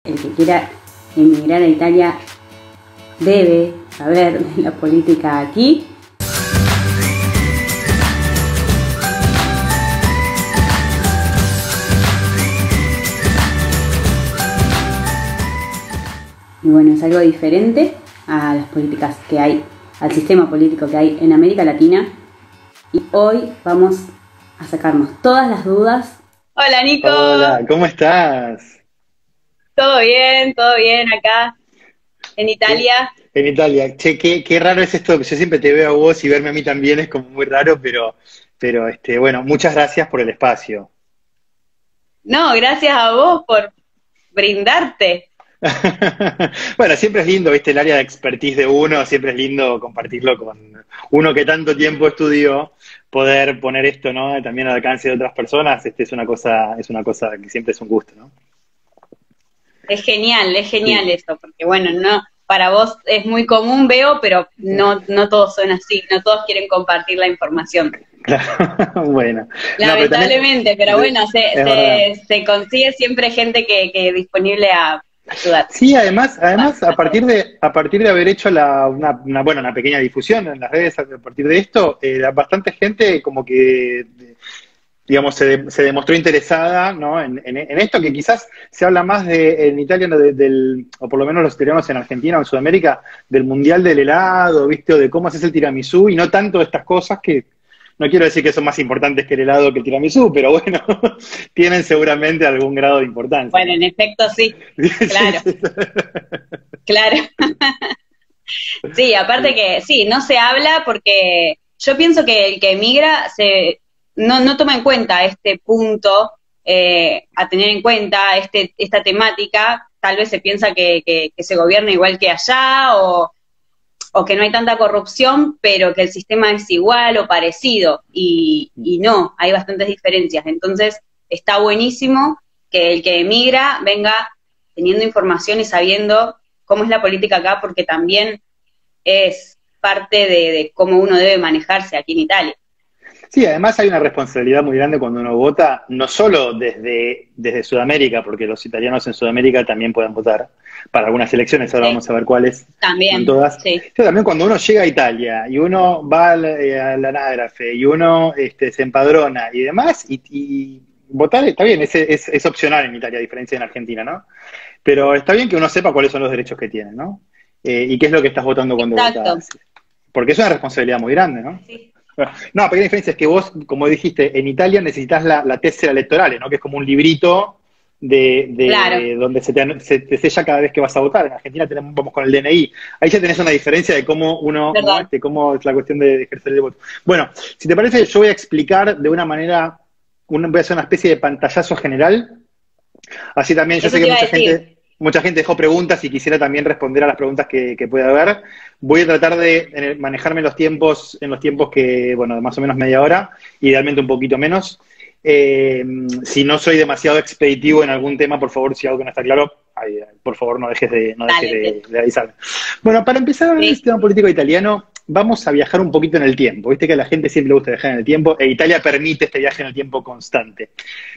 El que quiera emigrar a Italia debe saber de la política aquí. Y bueno, es algo diferente a las políticas que hay, al sistema político que hay en América Latina. Y hoy vamos a sacarnos todas las dudas. Hola Nico, Hola, ¿cómo estás? todo bien acá en Italia. En Italia. Che, qué raro es esto. Yo siempre te veo a vos y verme a mí también es como muy raro, pero bueno, muchas gracias por el espacio. No, gracias a vos por brindarte. Bueno, siempre es lindo, viste, el área de expertise de uno, siempre es lindo compartirlo con uno que tanto tiempo estudió, poder poner esto, ¿no? También al alcance de otras personas, es una cosa que siempre es un gusto, ¿no? Es genial Sí. eso, porque bueno, no, para vos es muy común, veo, pero no todos son así, no todos quieren compartir la información. Claro, bueno. No, pero también, Lamentablemente, pero bueno, es verdad. se consigue siempre gente que disponible a ayudar. Sí, además A todos. a partir de haber hecho bueno, una pequeña difusión en las redes a partir de esto, bastante gente como que, digamos, se demostró interesada, ¿no? En esto que quizás se habla más en Italia, ¿no? o por lo menos los italianos en Argentina o en Sudamérica, del mundial del helado, ¿viste? O de cómo haces el tiramisú y no tanto de estas cosas que no quiero decir que son más importantes que el helado que el tiramisú, pero bueno, tienen seguramente algún grado de importancia, Bueno, ¿no? en efecto sí, Sí, claro, sí. claro. Sí, aparte que sí, no se habla porque yo pienso que el que emigra no toma en cuenta este punto, a tener en cuenta esta temática, tal vez se piensa que se gobierna igual que allá o que no hay tanta corrupción, pero que el sistema es igual o parecido, y no, hay bastantes diferencias. Entonces, está buenísimo que el que emigra venga teniendo información y sabiendo cómo es la política acá, porque también es parte de cómo uno debe manejarse aquí en Italia. Sí, además hay una responsabilidad muy grande cuando uno vota, no solo desde Sudamérica, porque los italianos en Sudamérica también pueden votar para algunas elecciones, ahora Sí, vamos a ver cuáles, no en también, todas. sí, Pero también cuando uno llega a Italia y uno va al anágrafe y uno se empadrona y demás, y votar está bien, es opcional en Italia, a diferencia de en Argentina, ¿no? Pero está bien que uno sepa cuáles son los derechos que tiene, ¿no? Y qué es lo que estás votando cuando exacto. votas. Porque es una responsabilidad muy grande, ¿no? Sí, No, la pequeña diferencia es que vos, como dijiste, en Italia necesitas la tessera electoral, ¿no? Que es como un librito claro, de donde se te sella cada vez que vas a votar. En Argentina vamos con el DNI. Ahí ya tenés una diferencia de cómo uno, ¿no? verdad. Cómo es la cuestión de ejercer el voto. Bueno, si te parece, yo voy a explicar de una manera, voy a hacer una especie de pantallazo general. Así también, yo sé Eso que te iba a decir. mucha gente dejó preguntas y quisiera también responder a las preguntas que pueda haber. Voy a tratar de manejarme en los tiempos que, bueno, de más o menos media hora, idealmente un poquito menos. Si no soy demasiado expeditivo en algún tema, por favor, si algo que no está claro, por favor no dejes Dale, de avisarme. Bueno, para empezar a hablar del sí, sistema político italiano, vamos a viajar un poquito en el tiempo. Viste que a la gente siempre le gusta viajar en el tiempo, e Italia permite este viaje en el tiempo constante.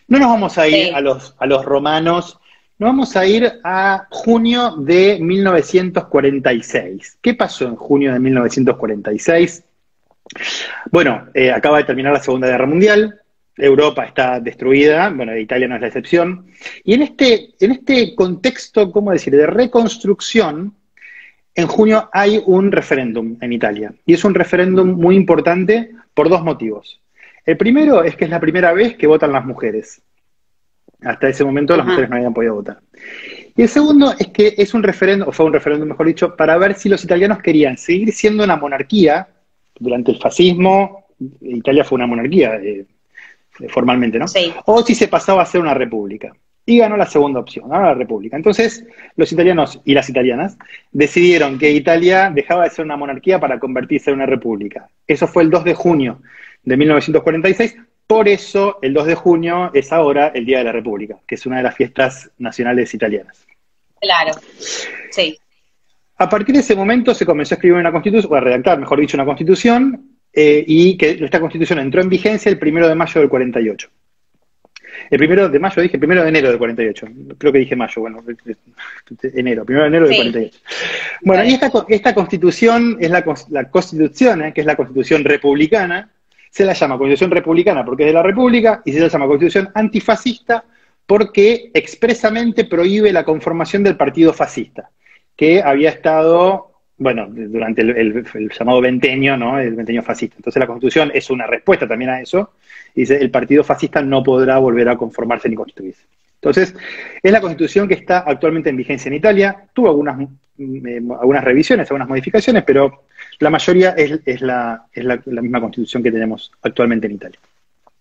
No nos vamos a ir sí. a los romanos, nos vamos a ir a junio de 1946. ¿Qué pasó en junio de 1946? Bueno, acaba de terminar la Segunda Guerra Mundial, Europa está destruida, bueno, Italia no es la excepción, y en este contexto, ¿cómo decir?, de reconstrucción, en junio hay un referéndum en Italia, y es un referéndum muy importante por dos motivos. El primero es que es la primera vez que votan las mujeres. Hasta ese momento las Ajá. mujeres no habían podido votar. Y el segundo es que es un referéndum, o fue un referéndum, mejor dicho, para ver si los italianos querían seguir siendo una monarquía. Durante el fascismo, Italia fue una monarquía, formalmente, ¿no? Sí, O si se pasaba a ser una república. Y ganó la segunda opción, ganó la república. Entonces, los italianos y las italianas decidieron que Italia dejaba de ser una monarquía para convertirse en una república. Eso fue el 2 de junio de 1946. Por eso, el 2 de junio es ahora el Día de la República, que es una de las fiestas nacionales italianas. claro, sí, A partir de ese momento se comenzó a escribir una constitución, o a redactar, mejor dicho, una constitución, y que esta constitución entró en vigencia el 1 de mayo del 48. El 1 de mayo, dije 1 de enero del 48. Creo que dije mayo, bueno, enero, 1 de enero del 48. Bueno, y esta constitución es la constitución, que es la constitución republicana. Se la llama constitución republicana porque es de la república, y se la llama constitución antifascista porque expresamente prohíbe la conformación del partido fascista, que había estado, bueno, durante el llamado venteño, ¿no? El venteño fascista. Entonces la Constitución es una respuesta también a eso, y dice, el partido fascista no podrá volver a conformarse ni constituirse. Entonces, es la Constitución que está actualmente en vigencia en Italia. Tuvo algunas revisiones, algunas modificaciones, pero la mayoría es la misma Constitución que tenemos actualmente en Italia.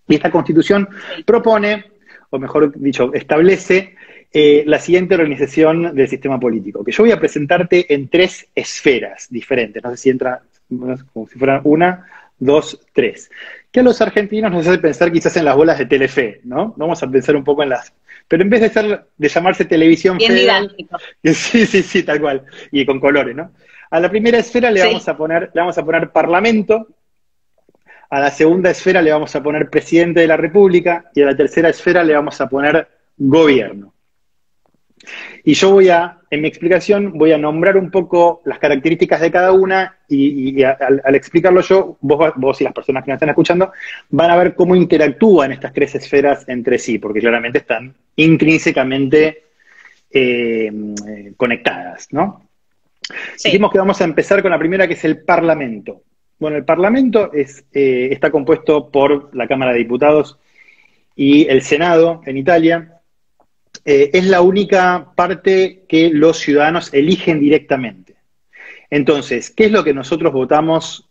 Y esta Constitución propone, o mejor dicho, establece la siguiente organización del sistema político, que yo voy a presentarte en 3 esferas diferentes, no sé si entra como si fueran 1, 2, 3, que a los argentinos nos hace pensar quizás en las bolas de Telefe, ¿no? Vamos a pensar un poco en las... Pero en vez de llamarse televisión bien federal... didáctico. Sí, tal cual, y con colores, ¿no? A la primera esfera le vamos a poner parlamento, a la segunda esfera le vamos a poner presidente de la república, y a la tercera esfera le vamos a poner gobierno. Y yo en mi explicación, voy a nombrar un poco las características de cada una, y al explicarlo yo, vos y las personas que me están escuchando, van a ver cómo interactúan estas 3 esferas entre sí, porque claramente están intrínsecamente conectadas, ¿no? Sí. Dijimos que vamos a empezar con la primera, que es el Parlamento. Bueno, el Parlamento está compuesto por la Cámara de Diputados y el Senado en Italia. Es la única parte que los ciudadanos eligen directamente. Entonces, ¿qué es lo que nosotros votamos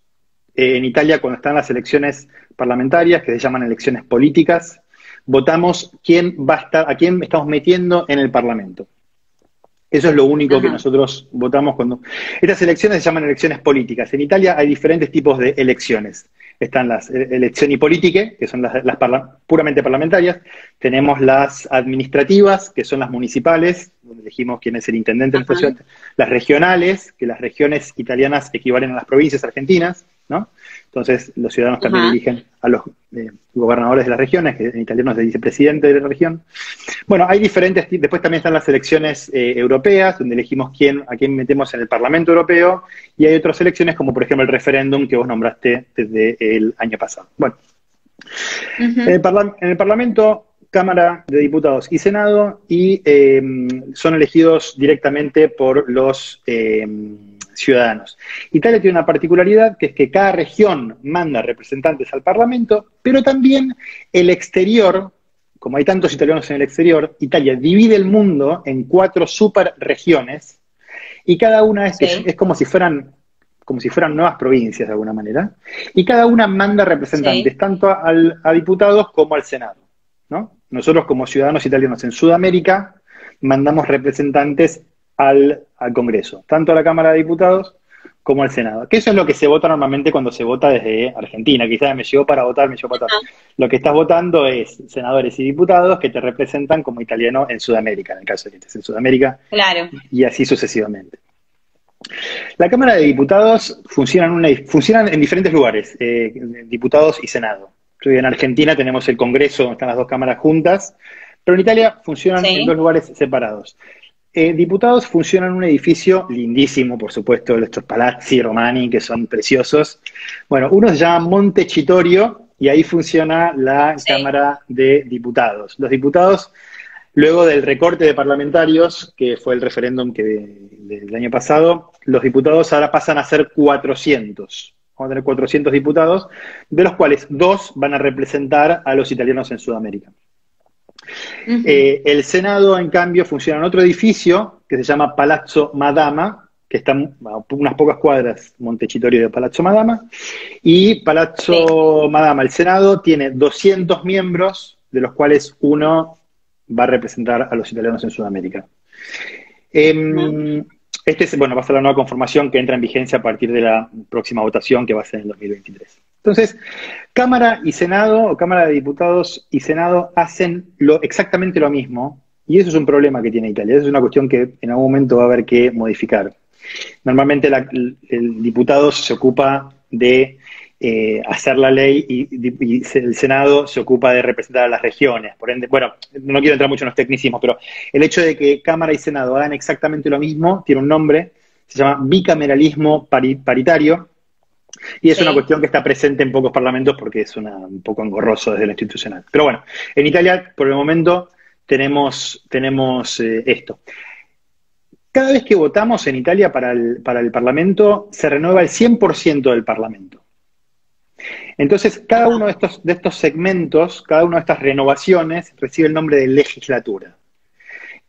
en Italia cuando están las elecciones parlamentarias, que se llaman elecciones políticas? Votamos a quién estamos metiendo en el Parlamento. Eso es lo único que nosotros votamos cuando... Estas elecciones se llaman elecciones políticas. En Italia hay diferentes tipos de elecciones. Están las elecciones políticas, que son las puramente parlamentarias. Tenemos las administrativas, que son las municipales, donde elegimos quién es el intendente de nuestra ciudad. Las regionales, que las regiones italianas equivalen a las provincias argentinas, ¿no? Entonces, los ciudadanos también eligen a los gobernadores de las regiones, que en italiano se dice presidente de la región. Bueno, hay diferentes, después también están las elecciones europeas, donde elegimos a quién metemos en el Parlamento Europeo, y hay otras elecciones, como por ejemplo el referéndum que vos nombraste desde el año pasado. Bueno, en el Parlamento, Cámara de Diputados y Senado, y son elegidos directamente por los ciudadanos. Italia tiene una particularidad, que es que cada región manda representantes al Parlamento, pero también el exterior, como hay tantos italianos en el exterior, Italia divide el mundo en 4 superregiones, y cada una es como si fueran nuevas provincias de alguna manera, y cada una manda representantes tanto a diputados como al Senado, ¿no? Nosotros como ciudadanos italianos en Sudamérica mandamos representantes al Congreso, tanto a la Cámara de Diputados como al Senado. Que eso es lo que se vota normalmente cuando se vota desde Argentina. Quizás me llegó para votar. Lo que estás votando es senadores y diputados que te representan como italiano en Sudamérica, en el caso de que estés en Sudamérica. Claro. Y así sucesivamente. La Cámara de Diputados funcionan en diferentes lugares, diputados y Senado. En Argentina tenemos el Congreso, donde están las 2 cámaras juntas, pero en Italia funcionan en 2 lugares separados. Diputados funcionan en un edificio lindísimo, por supuesto, estos palazzi romani que son preciosos. Bueno, uno se llama Montecitorio, y ahí funciona la Cámara de Diputados. Los diputados, luego del recorte de parlamentarios, que fue el referéndum del año pasado, los diputados ahora pasan a ser 400. Vamos a tener 400 diputados, de los cuales 2 van a representar a los italianos en Sudamérica. El Senado, en cambio, funciona en otro edificio que se llama Palazzo Madama, que está a unas pocas cuadras, Montecitorio de Palazzo Madama, y Palazzo Madama, el Senado, tiene 200 miembros, de los cuales 1 va a representar a los italianos en Sudamérica. Va a ser la nueva conformación que entra en vigencia a partir de la próxima votación, que va a ser en el 2023. Entonces, Cámara y Senado, o Cámara de Diputados y Senado, hacen exactamente lo mismo, y eso es un problema que tiene Italia. Eso es una cuestión que en algún momento va a haber que modificar. Normalmente el diputado se ocupa de hacer la ley y el Senado se ocupa de representar a las regiones. Por ende, bueno, no quiero entrar mucho en los tecnicismos, pero el hecho de que Cámara y Senado hagan exactamente lo mismo tiene un nombre, se llama bicameralismo paritario, y es una cuestión que está presente en pocos parlamentos porque es un poco engorroso desde lo institucional. Pero bueno, en Italia, por el momento, tenemos esto. Cada vez que votamos en Italia para el Parlamento, se renueva el 100% del Parlamento. Entonces, cada uno de estos segmentos, cada una de estas renovaciones, recibe el nombre de legislatura.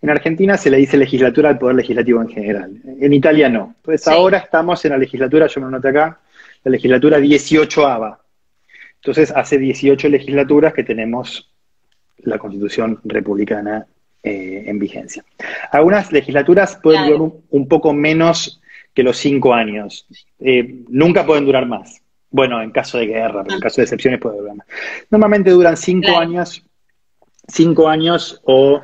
En Argentina se le dice legislatura al Poder Legislativo en general. En Italia no. Entonces, ahora estamos en la legislatura, yo me lo noto acá, la legislatura 18ª. Entonces, hace 18 legislaturas que tenemos la Constitución republicana en vigencia. Algunas legislaturas pueden durar un poco menos que los 5 años. Nunca pueden durar más. Bueno, en caso de guerra, pero en caso de excepciones puede durar más. Normalmente duran 5 años, 5 años o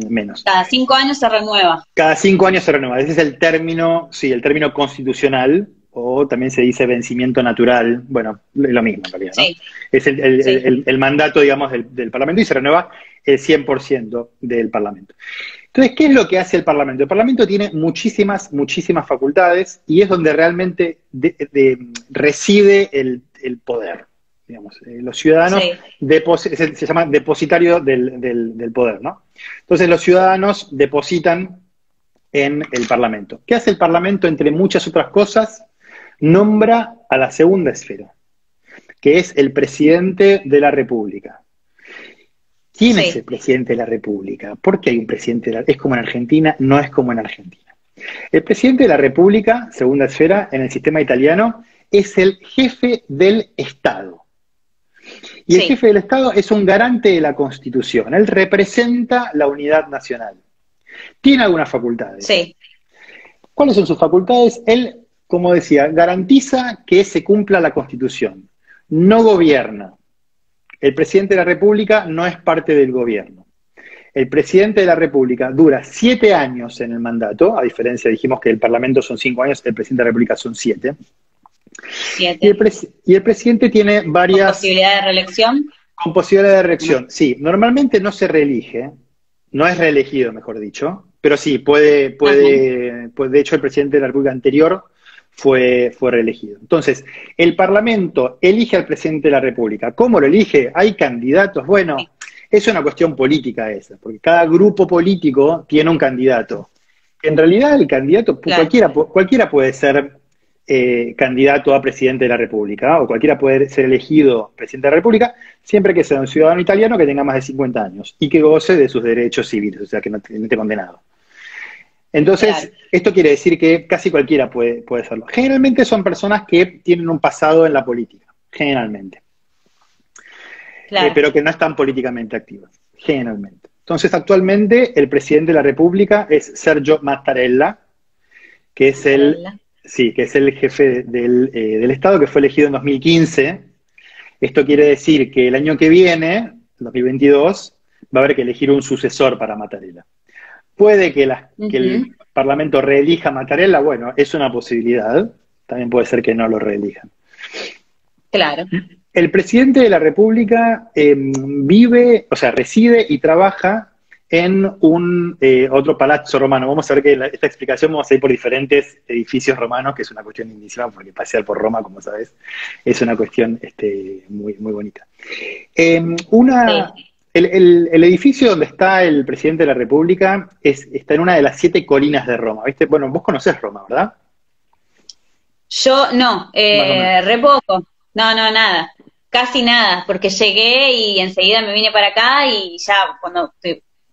menos. Cada 5 años se renueva. Cada 5 años se renueva. Ese es el término, sí, el término constitucional, o también se dice vencimiento natural. Bueno, es lo mismo en realidad, ¿no? Sí. Es el mandato, digamos, del Parlamento y se renueva el 100% del Parlamento. Entonces, ¿qué es lo que hace el Parlamento? El Parlamento tiene muchísimas facultades y es donde realmente reside el poder. Digamos, los ciudadanos se llama depositario del poder, ¿no? Entonces, los ciudadanos depositan en el Parlamento. ¿Qué hace el Parlamento? Entre muchas otras cosas, nombra a la segunda esfera, que es el presidente de la República. ¿Quién es el presidente de la República? ¿Por qué hay un presidente de la República? ¿Es como en Argentina? No es como en Argentina. El presidente de la República, segunda esfera, en el sistema italiano, es el jefe del Estado. Y el jefe del Estado es un garante de la Constitución. Él representa la unidad nacional. Tiene algunas facultades. Sí. ¿Cuáles son sus facultades? Él, como decía, garantiza que se cumpla la Constitución. No gobierna. El presidente de la República no es parte del gobierno. El presidente de la República dura 7 años en el mandato, a diferencia, dijimos que el Parlamento son 5 años, el presidente de la República son 7. Y el presidente tiene varias... ¿Con posibilidad de reelección? Con posibilidad de reelección, sí. Normalmente no se reelige, no es reelegido, mejor dicho, pero sí, puede de hecho el presidente de la República anterior fue reelegido. Entonces, el Parlamento elige al presidente de la República. ¿Cómo lo elige? ¿Hay candidatos? Bueno, es una cuestión política esa, porque cada grupo político tiene un candidato. En realidad, el candidato, cualquiera puede ser candidato a presidente de la República, o cualquiera puede ser elegido presidente de la República, siempre que sea un ciudadano italiano que tenga más de 50 años y que goce de sus derechos civiles, o sea, que no esté condenado. Entonces, esto quiere decir que casi cualquiera puede serlo. Generalmente son personas que tienen un pasado en la política, generalmente. Pero que no están políticamente activas, generalmente. Entonces, actualmente, el presidente de la República es Sergio Mattarella, que es el jefe del Estado, que fue elegido en 2015. Esto quiere decir que el año que viene, 2022, va a haber que elegir un sucesor para Mattarella. Puede que el Parlamento reelija a Mattarella, bueno, es una posibilidad. También puede ser que no lo reelijan. Claro. El presidente de la República reside y trabaja en otro palazzo romano. Vamos a ver que esta explicación vamos a ir por diferentes edificios romanos, que es una cuestión lindísima, porque pasear por Roma, como sabes, es una cuestión muy, muy bonita. El edificio donde está el presidente de la República está en una de las 7 colinas de Roma, ¿viste? Bueno, vos conocés Roma, ¿verdad? Yo no, re poco. No, nada. Casi nada, porque llegué y enseguida me vine para acá y ya cuando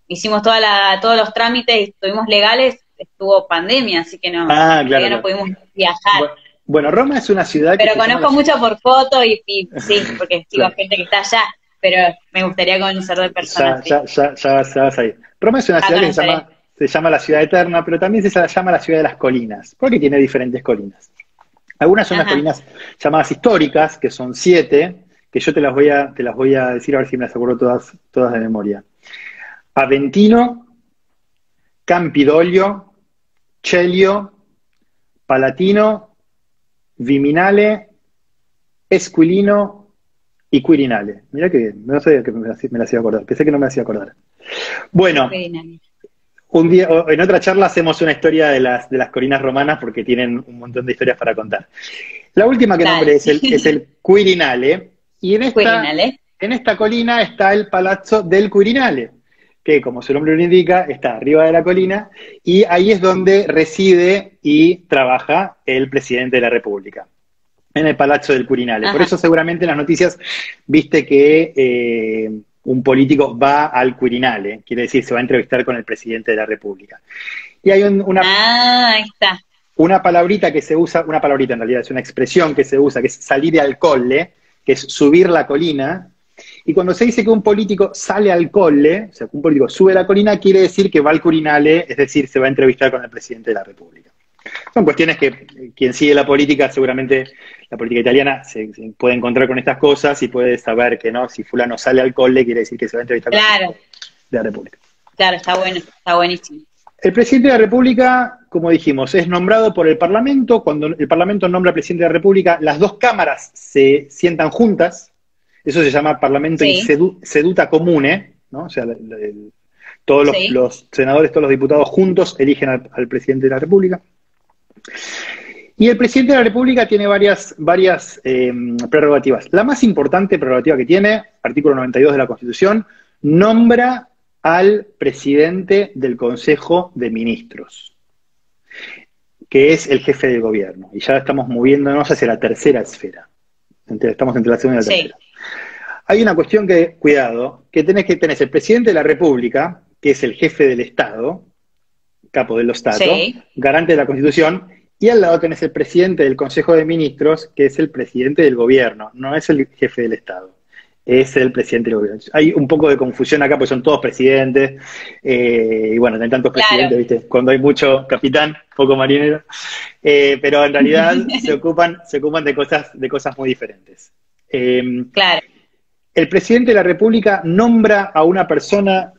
hicimos todos los trámites y estuvimos legales, estuvo pandemia, así que no pudimos viajar. Bueno, Roma es una ciudad que... Pero conozco mucho por foto y sí, porque sigo a gente que está allá. Pero me gustaría conocer de personas. Ya vas ahí. Roma es una ciudad que se llama la ciudad eterna, pero también se llama la ciudad de las colinas, porque tiene diferentes colinas. Algunas son las colinas llamadas históricas, que son 7, que yo te las voy a decir a ver si me las acuerdo todas de memoria. Aventino, Campidoglio, Celio, Palatino, Viminale, Esquilino y Quirinale. Mirá que bien, no sabía que me la hacía acordar, pensé que no me hacía acordar. Bueno, un día, en otra charla hacemos una historia de las colinas romanas porque tienen un montón de historias para contar. La última que nombré es el Quirinale, y en esta colina está el Palazzo del Quirinale, que como su nombre lo indica, está arriba de la colina, y ahí es donde reside y trabaja el presidente de la República, en el Palazzo del Quirinale. Ajá. Por eso seguramente en las noticias viste que un político va al Quirinale, quiere decir, se va a entrevistar con el presidente de la República. Y hay ahí está. Una palabrita que se usa, una palabrita en realidad, es una expresión que se usa, que es salir al colle, que es subir la colina. Y cuando se dice que un político sale al colle, o sea, que un político sube la colina, quiere decir que va al Quirinale, es decir, se va a entrevistar con el presidente de la República. Son cuestiones que quien sigue la política, seguramente la política italiana se puede encontrar con estas cosas y puede saber que no, si fulano sale al colle, quiere decir que se va a entrevistar con el presidente de la República. Claro, está bueno, está buenísimo. El presidente de la República, como dijimos, es nombrado por el Parlamento. Cuando el Parlamento nombra al presidente de la República, las dos cámaras se sientan juntas. Eso se llama Parlamento in seduta comune, ¿no? O sea, todos los senadores, todos los diputados juntos eligen al presidente de la República. Y el presidente de la República tiene varias prerrogativas. La más importante prerrogativa que tiene, artículo 92 de la Constitución, nombra al presidente del Consejo de Ministros, que es el jefe del gobierno. Y ya estamos moviéndonos hacia la tercera esfera. Estamos entre la segunda y la tercera. Hay una cuestión que, cuidado, que tenés el presidente de la República, que es el jefe del Estado, capo dello Stato, garante de la Constitución, y al lado tenés el presidente del Consejo de Ministros, que es el presidente del gobierno, no es el jefe del Estado, es el presidente del gobierno. Hay un poco de confusión acá, porque son todos presidentes, y bueno, hay tantos presidentes, ¿viste? Cuando hay mucho capitán, poco marinero, pero en realidad se ocupan de cosas muy diferentes. El presidente de la República nombra a una persona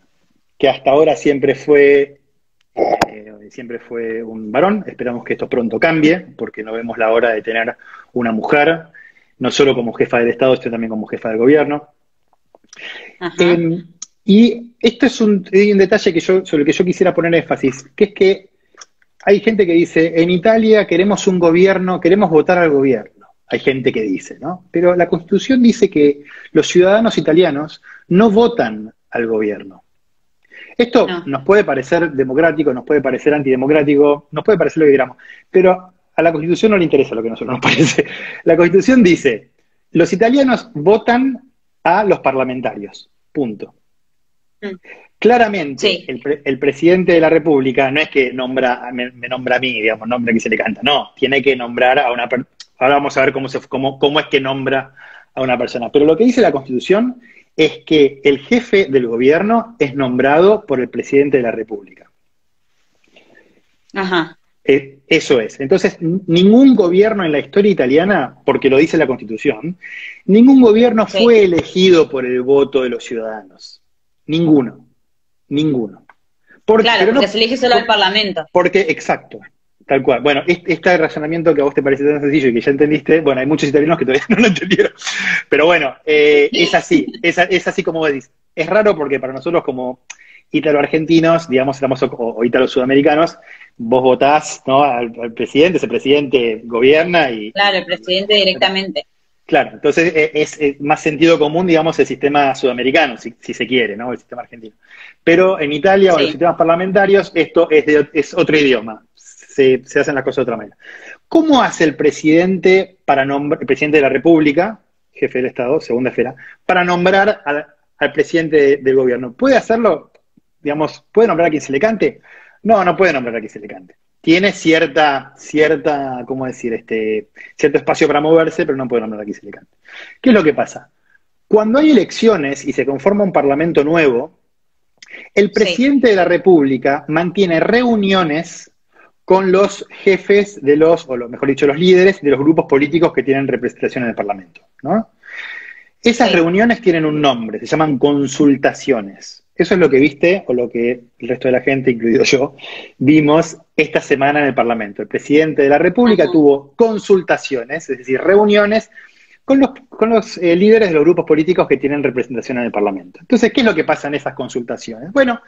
que hasta ahora siempre fue un varón. Esperamos que esto pronto cambie, porque no vemos la hora de tener una mujer, no solo como jefa del Estado, sino también como jefa del gobierno. Y esto es un detalle sobre el que yo quisiera poner énfasis, que es que hay gente que dice, en Italia queremos un gobierno, queremos votar al gobierno. Hay gente que dice, ¿no? Pero la Constitución dice que los ciudadanos italianos no votan al gobierno. Esto nos puede parecer democrático, nos puede parecer antidemocrático, nos puede parecer lo que queramos, pero a la Constitución no le interesa lo que a nosotros nos parece. La Constitución dice, los italianos votan a los parlamentarios, punto. Claramente, el presidente de la República no es que me nombra a mí, digamos, nombra a quien se le canta, no, tiene que nombrar a una persona. Ahora vamos a ver cómo es que nombra a una persona. Pero lo que dice la Constitución es que el jefe del gobierno es nombrado por el presidente de la República. Eso es. Entonces, ningún gobierno en la historia italiana, porque lo dice la Constitución, ningún gobierno fue elegido por el voto de los ciudadanos. Ninguno. Porque se elige solo al Parlamento. Exacto. Tal cual. Bueno, este razonamiento que a vos te parece tan sencillo y que ya entendiste, bueno, hay muchos italianos que todavía no lo entendieron. Pero bueno, es así como vos decís. Es raro porque para nosotros como ítalo-argentinos, digamos, o ítalo-sudamericanos, vos votás, ¿no?, al presidente, ese presidente gobierna y... Claro, el presidente directamente. Claro, entonces es más sentido común, digamos, el sistema sudamericano, si se quiere, ¿no?, el sistema argentino. Pero en Italia o en los sistemas parlamentarios, esto es otro idioma. Se hacen las cosas de otra manera. ¿Cómo hace el presidente el presidente de la República, jefe del Estado, segunda esfera, para nombrar al presidente del gobierno? ¿Puede hacerlo, digamos, puede nombrar a quien se le cante? No puede nombrar a quien se le cante. Tiene cierta, ¿cómo decir? Cierto espacio para moverse, pero no puede nombrar a quien se le cante. ¿Qué es lo que pasa? Cuando hay elecciones y se conforma un parlamento nuevo, el presidente de la República mantiene reuniones con los jefes mejor dicho, los líderes de los grupos políticos que tienen representación en el Parlamento, ¿no? Esas reuniones tienen un nombre, se llaman consultaciones. Eso es lo que viste, o lo que el resto de la gente, incluido yo, vimos esta semana en el Parlamento. El presidente de la República tuvo consultaciones, es decir, reuniones con los líderes de los grupos políticos que tienen representación en el Parlamento. Entonces, ¿qué es lo que pasa en esas consultaciones? Bueno,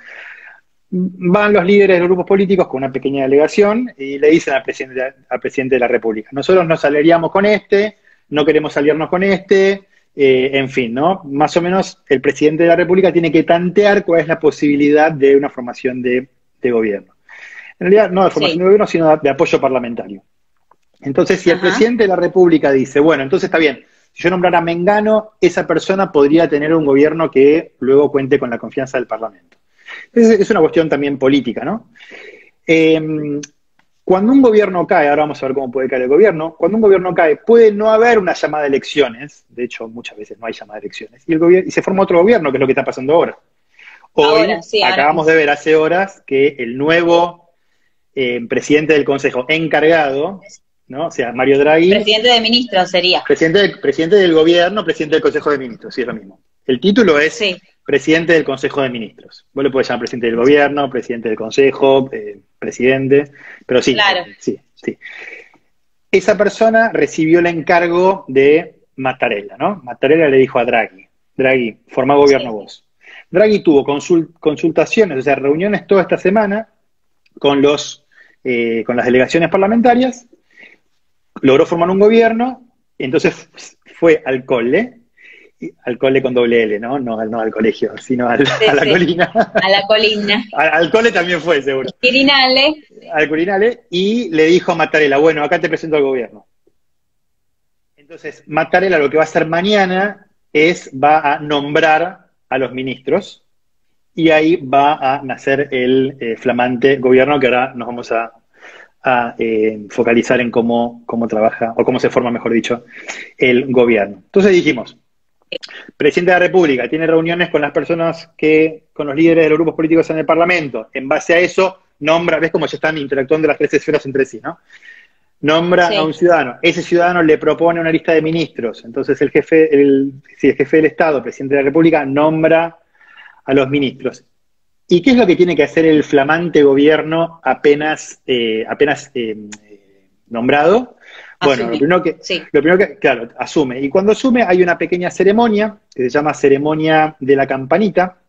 van los líderes de los grupos políticos con una pequeña delegación y le dicen al presidente de la República: nosotros nos aliaríamos con este, no queremos aliarnos con este, en fin, ¿no? Más o menos el presidente de la República tiene que tantear cuál es la posibilidad de una formación de gobierno. En realidad, no de formación de gobierno, sino de apoyo parlamentario. Entonces, si el presidente de la República dice, bueno, entonces está bien, si yo nombrara a Mengano, esa persona podría tener un gobierno que luego cuente con la confianza del Parlamento. Es una cuestión también política, ¿no? Cuando un gobierno cae, ahora vamos a ver cómo puede caer el gobierno, cuando un gobierno cae puede no haber una llamada de elecciones, de hecho muchas veces no hay llamada de elecciones, y se forma otro gobierno, que es lo que está pasando ahora. Hoy acabamos de ver hace horas que el nuevo presidente del Consejo encargado, ¿no? O sea, Mario Draghi. Presidente de ministros sería. Presidente del gobierno, presidente del Consejo de Ministros, sí, es lo mismo. El título es presidente del Consejo de Ministros. Vos le podés llamar presidente del gobierno, presidente del Consejo, presidente, pero sí, claro. Sí. Esa persona recibió el encargo de Mattarella, ¿no? Mattarella le dijo a Draghi, formá gobierno vos. Draghi tuvo consultaciones, o sea, reuniones toda esta semana con las delegaciones parlamentarias, logró formar un gobierno, y entonces fue al cole con doble L, ¿no? No al colegio, sino a la colina. A la colina. Al cole también fue, seguro. Quirinale. Al Quirinale, y le dijo a Mattarella, bueno, acá te presento al gobierno. Entonces, Mattarella lo que va a hacer mañana va a nombrar a los ministros, y ahí va a nacer el flamante gobierno, que ahora nos vamos a focalizar en cómo trabaja, o cómo se forma, mejor dicho, el gobierno. Entonces dijimos, presidente de la República tiene reuniones con las personas con los líderes de los grupos políticos en el Parlamento. En base a eso, nombra, ves cómo ya están interactuando las tres esferas entre sí, ¿no? Nombra a un ciudadano. Ese ciudadano le propone una lista de ministros. Entonces el jefe del Estado, presidente de la República, nombra a los ministros. ¿Y qué es lo que tiene que hacer el flamante gobierno apenas nombrado? Bueno, lo primero que, claro, asume. Y cuando asume hay una pequeña ceremonia, que se llama ceremonia de la campanita.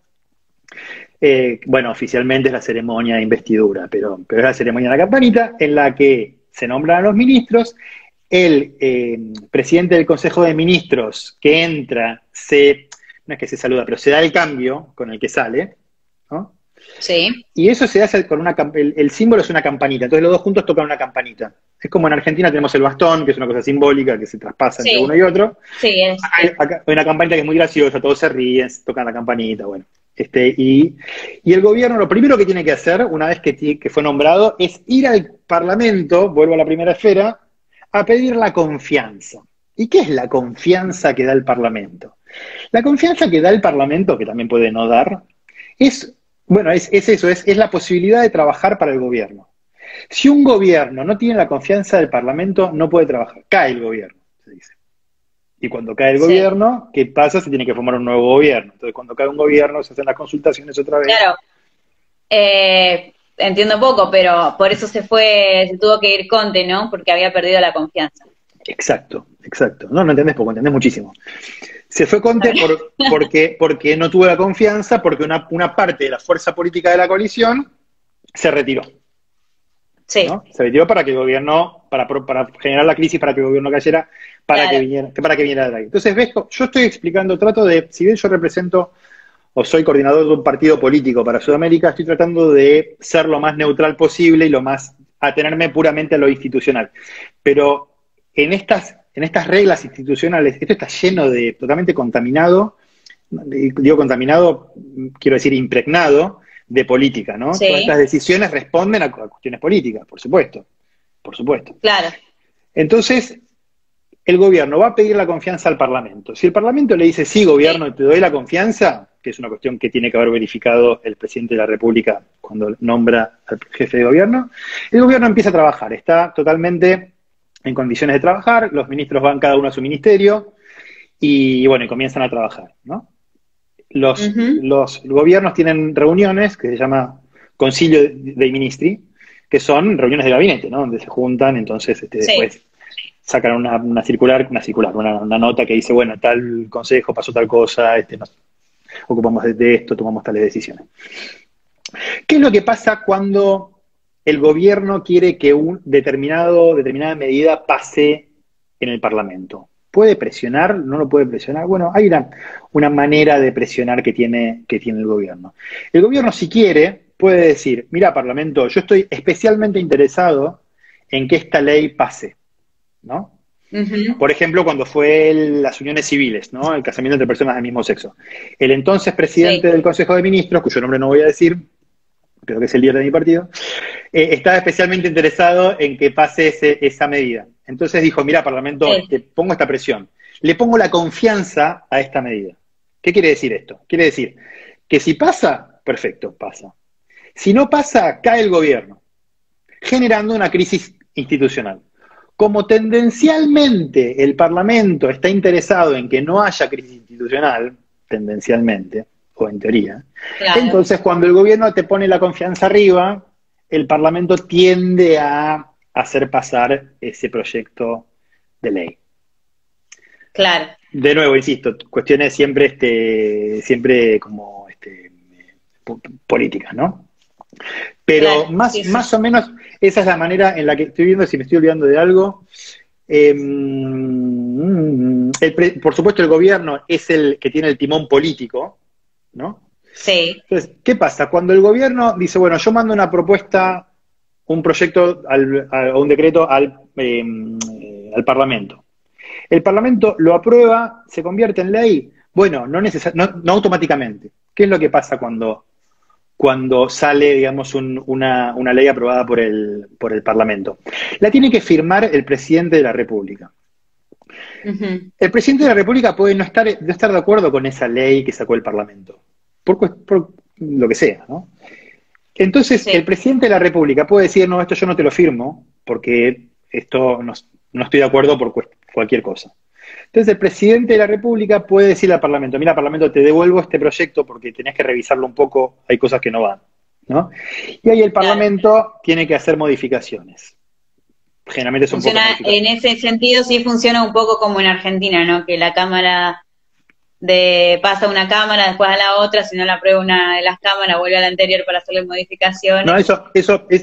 Bueno, oficialmente es la ceremonia de investidura, pero es la ceremonia de la campanita, en la que se nombran a los ministros. El presidente del Consejo de Ministros que entra, no es que se saluda, pero se da el cambio con el que sale, ¿no? Sí. Y eso se hace con el símbolo es una campanita, entonces los dos juntos tocan una campanita. Es como en Argentina tenemos el bastón, que es una cosa simbólica, que se traspasa entre uno y otro. Sí, Acá hay una campanita que es muy graciosa, todos se ríen, tocan la campanita, bueno. Y el gobierno lo primero que tiene que hacer, una vez que fue nombrado, es ir al Parlamento, vuelvo a la primera esfera, a pedir la confianza. ¿Y qué es la confianza que da el Parlamento? La confianza que da el Parlamento, que también puede no dar, es la posibilidad de trabajar para el gobierno. Si un gobierno no tiene la confianza del Parlamento, no puede trabajar. Cae el gobierno, se dice. Y cuando cae el gobierno, ¿qué pasa? Se tiene que formar un nuevo gobierno. Entonces, cuando cae un gobierno, se hacen las consultaciones otra vez. Claro. Entiendo poco, pero por eso se tuvo que ir Conte, ¿no? Porque había perdido la confianza. Exacto. No entendés poco, entendés muchísimo. Se fue Conte porque no tuvo la confianza, porque una parte de la fuerza política de la coalición se retiró. Sí. ¿No? Se retiró para que el gobierno, para generar la crisis, para que el gobierno cayera, para que viniera Draghi. Entonces, ves, yo estoy explicando, si bien yo represento o soy coordinador de un partido político para Sudamérica, estoy tratando de ser lo más neutral posible y atenerme puramente a lo institucional. Pero en estas reglas institucionales, esto está lleno de, totalmente contaminado, digo contaminado, quiero decir impregnado, de política, ¿no? Sí. Todas estas decisiones responden a cuestiones políticas, por supuesto. Claro. Entonces, el gobierno va a pedir la confianza al Parlamento. Si el Parlamento le dice, sí, gobierno, te doy la confianza, que es una cuestión que tiene que haber verificado el presidente de la República cuando nombra al jefe de gobierno, el gobierno empieza a trabajar, está totalmente en condiciones de trabajar, los ministros van cada uno a su ministerio, y bueno, y comienzan a trabajar, ¿no? Los gobiernos tienen reuniones que se llama Concilio dei Ministri, que son reuniones de gabinete, ¿no? Donde se juntan, entonces después sacan una nota que dice, bueno, tal consejo pasó tal cosa, nos ocupamos de esto, tomamos tales decisiones. ¿Qué es lo que pasa cuando el gobierno quiere que determinada medida pase en el Parlamento? ¿Puede presionar? ¿No lo puede presionar? Bueno, hay una manera de presionar que tiene el gobierno. El gobierno, si quiere, puede decir, mira, Parlamento, yo estoy especialmente interesado en que esta ley pase, ¿no? Ujú. Por ejemplo, cuando fue las uniones civiles, ¿no? El casamiento entre personas del mismo sexo. El entonces presidente del Consejo de Ministros, cuyo nombre no voy a decir, creo que es el líder de mi partido, estaba especialmente interesado en que pase esa medida. Entonces dijo, mira, Parlamento, te pongo esta presión. Le pongo la confianza a esta medida. ¿Qué quiere decir esto? Quiere decir que si pasa, perfecto, pasa. Si no pasa, cae el gobierno, generando una crisis institucional. Como tendencialmente el Parlamento está interesado en que no haya crisis institucional, tendencialmente, o en teoría, claro, entonces cuando el gobierno te pone la confianza arriba, el Parlamento tiende a hacer pasar ese proyecto de ley. Claro. De nuevo, insisto, cuestiones siempre como políticas, ¿no? Pero claro, más o menos esa es la manera en la que estoy viendo, si me estoy olvidando de algo. Por supuesto, el gobierno es el que tiene el timón político, ¿no? Sí. Entonces, ¿qué pasa? Cuando el gobierno dice, bueno, yo mando una propuesta, un proyecto o un decreto al Parlamento. El Parlamento lo aprueba, se convierte en ley. Bueno, no automáticamente. ¿Qué es lo que pasa cuando sale, digamos, una ley aprobada por el Parlamento? La tiene que firmar el presidente de la República. Uh-huh. El presidente de la República puede no estar de acuerdo con esa ley que sacó el Parlamento, por lo que sea, ¿no? Entonces, el presidente de la República puede decir, no, esto yo no te lo firmo, porque esto no estoy de acuerdo por cualquier cosa. Entonces, el presidente de la República puede decirle al Parlamento, mira, Parlamento, te devuelvo este proyecto porque tenés que revisarlo un poco, hay cosas que no van, ¿no? Y ahí el Parlamento tiene que hacer modificaciones. Generalmente son en ese sentido sí funciona un poco como en Argentina, ¿no? Que la Cámara pasa una Cámara, después a la otra, si no la aprueba una de las cámaras, vuelve a la anterior para hacerle modificaciones. No,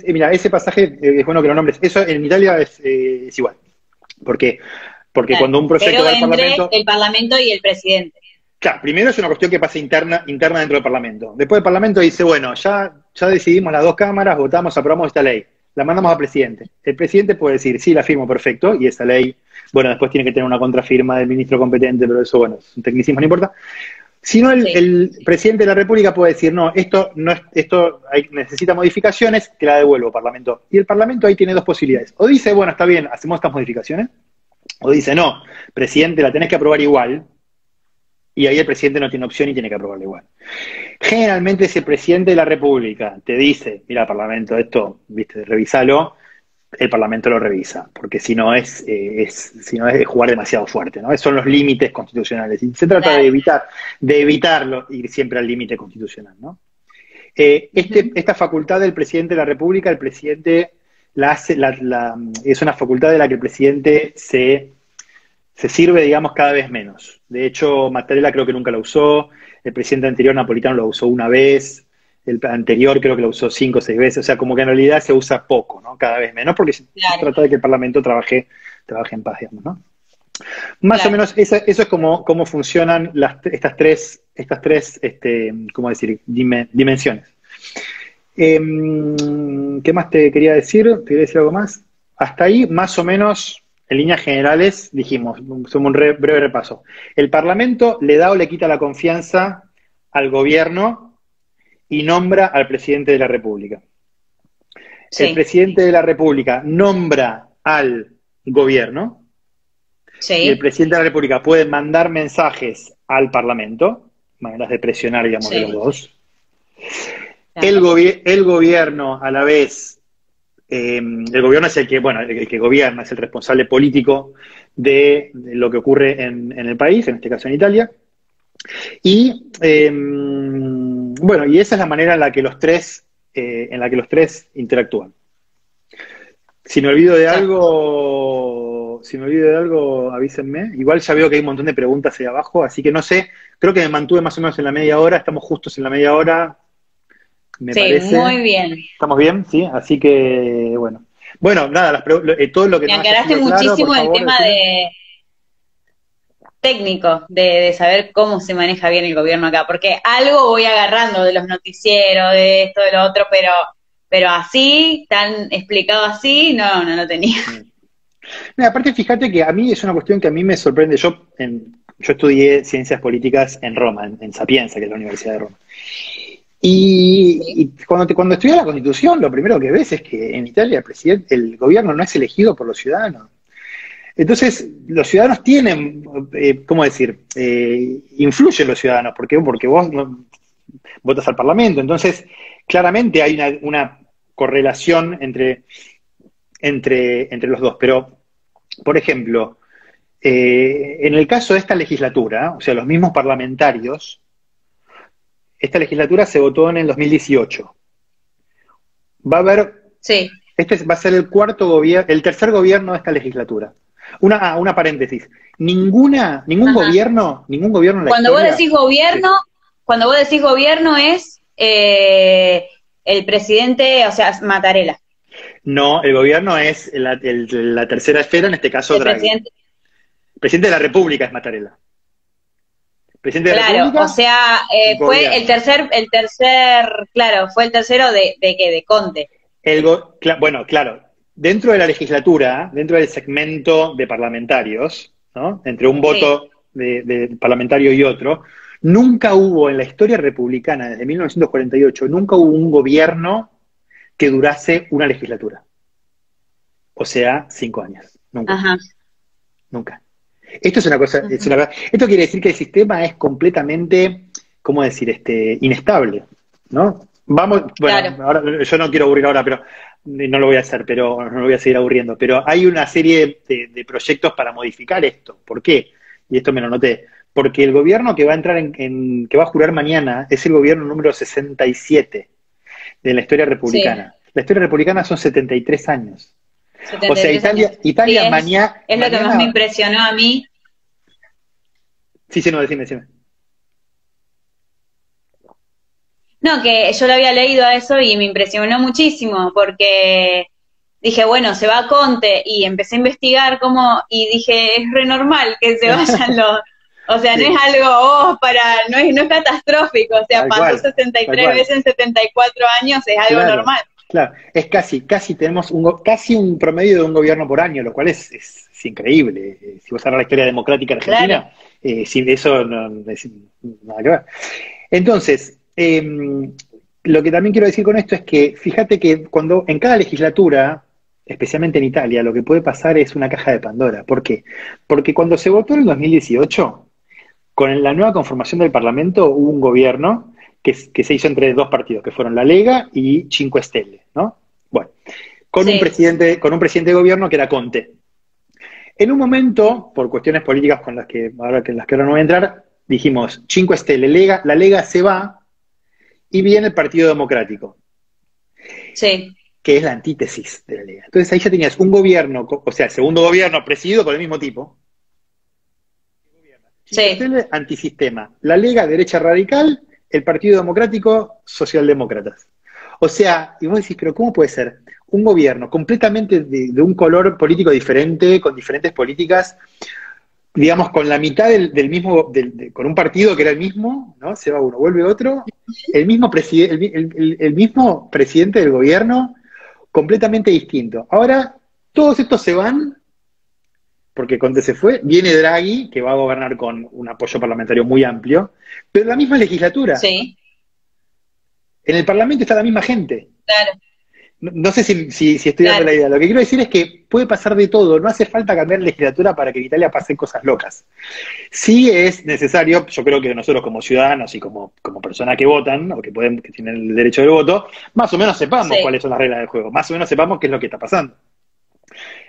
mira, ese pasaje es bueno que lo nombres. Eso en Italia es igual. Porque claro, cuando un proyecto va al Parlamento... el Parlamento y el presidente. Claro, primero es una cuestión que pasa interna dentro del Parlamento. Después el Parlamento dice, bueno, ya decidimos las dos cámaras, votamos, aprobamos esta ley. La mandamos al presidente. El presidente puede decir, sí, la firmo, perfecto, y esa ley, bueno, después tiene que tener una contrafirma del ministro competente, pero eso, bueno, es un tecnicismo, no importa. Si no, el presidente de la República puede decir, no, esto necesita modificaciones, que la devuelvo al Parlamento. Y el Parlamento ahí tiene dos posibilidades. O dice, bueno, está bien, hacemos estas modificaciones. O dice, no, presidente, la tenés que aprobar igual. Y ahí el presidente no tiene opción y tiene que aprobarla igual. Generalmente, si el presidente de la República te dice, mira, Parlamento, esto, viste, revísalo, el Parlamento lo revisa, porque si no es jugar demasiado fuerte, ¿no? Esos son los límites constitucionales. Y se trata de evitarlo, ir siempre al límite constitucional, ¿no? Esta facultad del presidente de la República, el presidente es una facultad de la que el presidente se sirve, digamos, cada vez menos. De hecho, Mattarella creo que nunca la usó, el presidente anterior, Napolitano, lo usó una vez, el anterior creo que lo usó 5 o 6 veces, o sea, como que en realidad se usa poco, ¿no? Cada vez menos, porque se trata de que el Parlamento trabaje en paz, digamos, ¿no? Más o menos, eso es como funcionan estas tres ¿cómo decir? Dimensiones. ¿Qué más te quería decir? ¿Te quería decir algo más? Hasta ahí, más o menos, en líneas generales, dijimos, somos un breve repaso. El Parlamento le da o le quita la confianza al gobierno y nombra al presidente de la República. Sí. El presidente de la República nombra al gobierno. Sí. Y el presidente de la República puede mandar mensajes al Parlamento, maneras de presionar, digamos, de los dos. Claro. El gobierno, a la vez, el gobierno es el que gobierna, es el responsable político de lo que ocurre en el país, en este caso en Italia. Y y esa es la manera en la que los tres interactúan. Si me olvido de algo, de algo, avísenme. Igual ya veo que hay un montón de preguntas ahí abajo, así que no sé, creo que me mantuve más o menos en la media hora, estamos justos en la media hora, me Sí, parece. muy bien. ¿Estamos bien? Sí, así que, bueno. Bueno, nada, todo lo que Me no haya aclaraste sido claro, muchísimo por el favor, tema decime. de técnico, de saber cómo se maneja bien el gobierno acá, porque algo voy agarrando de los noticieros, de esto, de lo otro, pero así, tan explicado así, no lo tenía. Mira, aparte, fíjate que a mí es una cuestión que a mí me sorprende. Yo estudié ciencias políticas en Roma, en Sapienza, que es la Universidad de Roma. Y cuando estudias la Constitución, lo primero que ves es que en Italia el gobierno no es elegido por los ciudadanos. Entonces, los ciudadanos tienen, ¿cómo decir? Influyen los ciudadanos, ¿por qué? Porque vos votas al Parlamento. Entonces, claramente hay una correlación entre los dos. Pero, por ejemplo, en el caso de esta legislatura, o sea, los mismos parlamentarios, esta legislatura se votó en el 2018. Va a haber, Sí. este va a ser el tercer gobierno de esta legislatura. Una paréntesis. Ningún Ajá. gobierno en la Cuando vos historia. decís gobierno, Sí. cuando vos decís gobierno es el presidente, o sea, Mattarella. No, el gobierno es la tercera esfera, en este caso El Draghi. presidente, El presidente de la República es Mattarella. El presidente de la claro, República, o sea, fue gobierno. el tercer, claro, fue el tercero de qué, de Conte. Bueno, claro, dentro de la legislatura, dentro del segmento de parlamentarios, ¿no? Entre un voto de parlamentario y otro, nunca hubo en la historia republicana, desde 1948, nunca hubo un gobierno que durase una legislatura. O sea, 5 años. Nunca. Ajá. Nunca. Esto es una cosa, esto quiere decir que el sistema es completamente, ¿cómo decir? Inestable, ¿no? Bueno, Claro. ahora, yo no quiero aburrir ahora, pero no lo voy a hacer, pero no lo voy a seguir aburriendo. Pero hay una serie de proyectos para modificar esto. ¿Por qué? Y esto me lo noté. Porque el gobierno que va a entrar que va a jurar mañana es el gobierno número 67 de la historia republicana. Sí. La historia republicana son 73 años. 73 O sea, Italia sí, mañana. Es lo que más me impresionó a mí. Sí, no, decime. No, que yo lo había leído a eso y me impresionó muchísimo porque dije, bueno, se va Conte y empecé a investigar y dije, es re normal que se vayan los... O sea, Sí. no es algo, no es catastrófico, o sea, Tal pasó cual, 63 tal veces en 74 años, es algo Claro, normal. claro. Es casi tenemos casi un promedio de un gobierno por año, lo cual es increíble. Si vos hablas la historia democrática argentina, sin eso no es nada que ver. Entonces, lo que también quiero decir con esto es que fíjate que cuando en cada legislatura, especialmente en Italia, lo que puede pasar es una caja de Pandora. ¿Por qué? Porque cuando se votó en el 2018, con la nueva conformación del Parlamento hubo un gobierno que se hizo entre dos partidos, que fueron la Lega y Cinque Stelle, ¿no? Bueno, con un presidente de gobierno que era Conte. En un momento, por cuestiones políticas en las que ahora no voy a entrar, dijimos, Cinque Stelle, la Lega se va y viene el Partido Democrático. Sí. Que es la antítesis de la Lega. Entonces ahí ya tenías un gobierno, o sea, el segundo gobierno presidido por el mismo tipo. Cinque Stelle, antisistema. La Lega, derecha radical, el Partido Democrático, socialdemócratas. O sea, y vos decís, pero ¿cómo puede ser un gobierno completamente de un color político diferente, con diferentes políticas, digamos, con la mitad del mismo, con un partido que era el mismo, ¿no? Se va uno, vuelve otro, el mismo presidente del gobierno, completamente distinto. Ahora, todos estos se van, porque Conte se fue, viene Draghi, que va a gobernar con un apoyo parlamentario muy amplio, pero la misma legislatura. Sí. En el Parlamento está la misma gente. Claro. No sé si estoy dando la idea. Lo que quiero decir es que puede pasar de todo. No hace falta cambiar legislatura para que en Italia pasen cosas locas. Sí es necesario, yo creo que nosotros como ciudadanos y como personas que votan, o que tienen el derecho de voto, más o menos sepamos cuáles son las reglas del juego. Más o menos sepamos qué es lo que está pasando.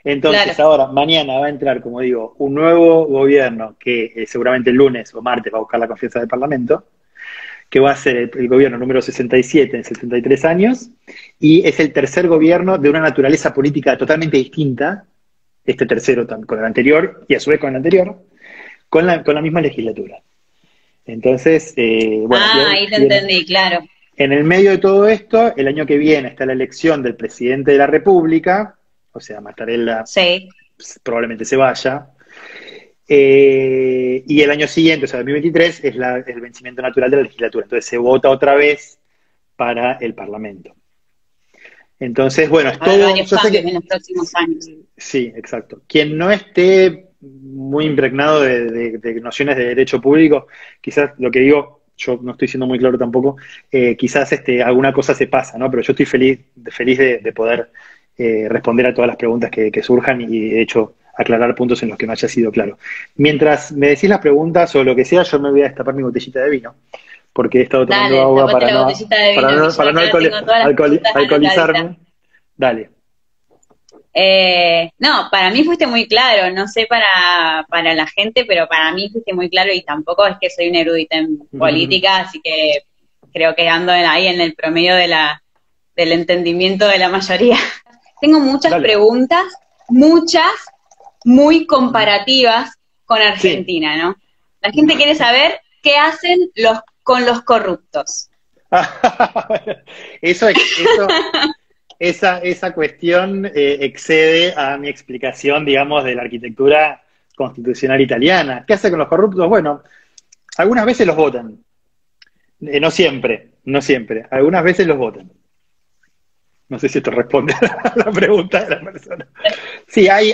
Entonces, ahora, mañana va a entrar, como digo, un nuevo gobierno que seguramente el lunes o martes va a buscar la confianza del Parlamento, que va a ser el gobierno número 67 en 73 años, y es el tercer gobierno de una naturaleza política totalmente distinta, este tercero con el anterior, y a su vez con el anterior, con la misma legislatura. Entonces, bueno. Ahí te entendí, claro. En el medio de todo esto, el año que viene está la elección del presidente de la República, o sea, Mattarella probablemente se vaya, y el año siguiente, o sea, 2023, es el vencimiento natural de la legislatura. Entonces se vota otra vez para el Parlamento. Entonces, bueno, es todo. Varios cambios en los próximos años. Sí, exacto. Quien no esté muy impregnado de nociones de derecho público, quizás lo que digo, yo no estoy siendo muy claro tampoco, quizás alguna cosa se pasa, ¿no? Pero yo estoy feliz de poder responder a todas las preguntas que surjan y, de hecho, aclarar puntos en los que no haya sido claro. Mientras me decís las preguntas o lo que sea, yo me voy a destapar mi botellita de vino, porque he estado tomando agua para no alcoholizarme. Dale. No, para mí fuiste muy claro, no sé para la gente, pero para mí fuiste muy claro y tampoco es que soy una erudita en política, así que creo que ando ahí en el promedio del entendimiento de la mayoría. Tengo muchas preguntas, muchas muy comparativas con Argentina, ¿no? La gente quiere saber qué hacen con los corruptos. Esa cuestión excede a mi explicación, digamos, de la arquitectura constitucional italiana. ¿Qué hace con los corruptos? Bueno, algunas veces los votan. No siempre. Algunas veces los votan. No sé si esto responde a la pregunta de la persona. Sí, hay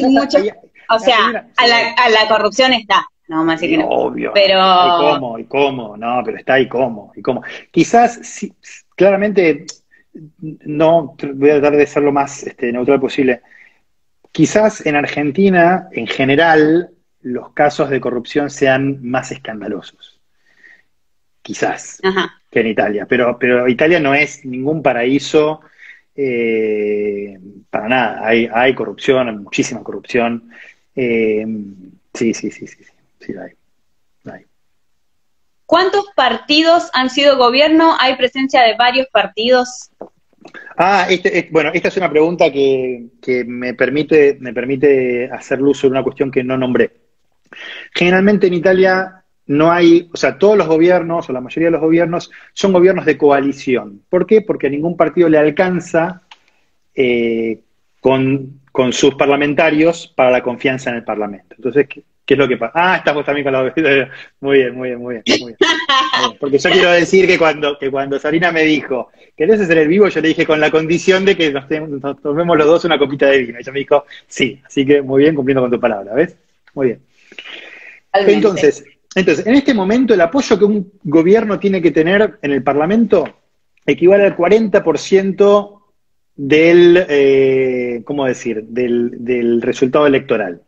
muchos. O sea, a la corrupción está. No vamos a decir que no. Obvio. Pero. ¿Y cómo? No, pero está y cómo. Quizás, sí, claramente, no voy a tratar de ser lo más neutral posible. Quizás en Argentina, en general, los casos de corrupción sean más escandalosos. Quizás. Ajá. Que en Italia. Pero Italia no es ningún paraíso para nada. Hay corrupción, muchísima corrupción. Sí, hay. ¿Cuántos partidos han sido gobierno? ¿Hay presencia de varios partidos? Bueno, esta es una pregunta que me permite hacer uso de una cuestión que no nombré. Generalmente en Italia no hay, o sea, todos los gobiernos, o la mayoría de los gobiernos, son gobiernos de coalición. ¿Por qué? Porque a ningún partido le alcanza con sus parlamentarios para la confianza en el Parlamento. Entonces, ¿qué es lo que pasa? Estás vos también con la... Muy bien. Porque yo quiero decir que cuando Sabrina me dijo, ¿querés hacer el vivo? Yo le dije con la condición de que nos tomemos los dos una copita de vino. Y ella me dijo, sí, así que muy bien, cumpliendo con tu palabra, ¿ves? Muy bien. Entonces, en este momento el apoyo que un gobierno tiene que tener en el Parlamento equivale al 40% del resultado electoral.